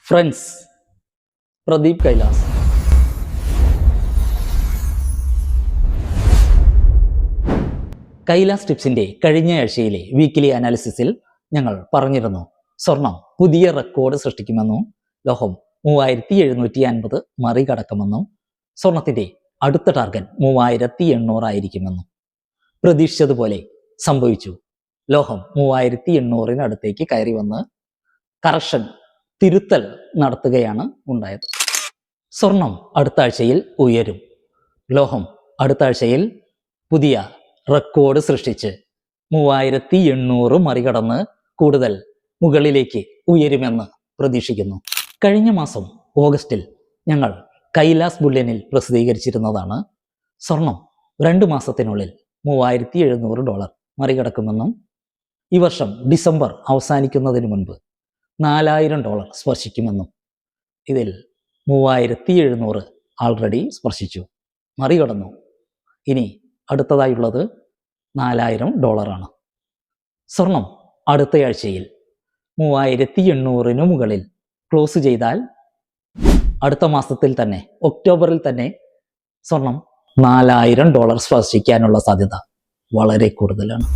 Friends, Pradeep Kailas. Kailas ടിപ്സിന്റെ കഴിഞ്ഞ ആഴ്ചയിലെ weekly അനാലിസിസിൽ ഞങ്ങൾ പറഞ്ഞിരുന്നു, സ്വർണം പുതിയ റെക്കോർഡ് സൃഷ്ടിക്കുമെന്നും ലോഹം 3750 മറികടക്കുമെന്നും സ്വർണത്തിന്റെ അടുത്ത ടാർഗറ്റ് 3800 ആയിരിക്കുമെന്നും. പ്രതീക്ഷിച്ചതുപോലെ സംഭവിച്ചു. ലോഹം 3800 അടുത്തേക്ക് കയറി വന്ന് കറക്ഷൻ, തിരുത്തൽ നടത്തുകയാണ് ഉണ്ടായത്. സ്വർണം അടുത്ത ആഴ്ചയിൽ ഉയരും. ലോഹം അടുത്ത ആഴ്ചയിൽ പുതിയ റെക്കോർഡ് സൃഷ്ടിച്ച് 3800 മറികടന്ന് കൂടുതൽ മുകളിലേക്ക് ഉയരുമെന്ന് പ്രതീക്ഷിക്കുന്നു. കഴിഞ്ഞ മാസം ഓഗസ്റ്റിൽ ഞങ്ങൾ കൈലാസ് ബുള്ളിയനിൽ പ്രസിദ്ധീകരിച്ചിരുന്നതാണ് സ്വർണം 2 മാസത്തിനുള്ളിൽ $3700 മറികടക്കുമെന്നും ഈ വർഷം ഡിസംബർ അവസാനിക്കുന്നതിന് മുൻപ് $4000 സ്പർശിക്കുമെന്നും. ഇതിൽ 3700 ആൾറെഡി സ്പർശിച്ചു, മറികടന്നു. ഇനി അടുത്തതായുള്ളത് $4000 ആണ്. സ്വർണം അടുത്തയാഴ്ചയിൽ 3800 മുകളിൽ ക്ലോസ് ചെയ്താൽ അടുത്ത മാസത്തിൽ തന്നെ, ഒക്ടോബറിൽ തന്നെ സ്വർണം $4000 സ്പർശിക്കാനുള്ള സാധ്യത വളരെ കൂടുതലാണ്.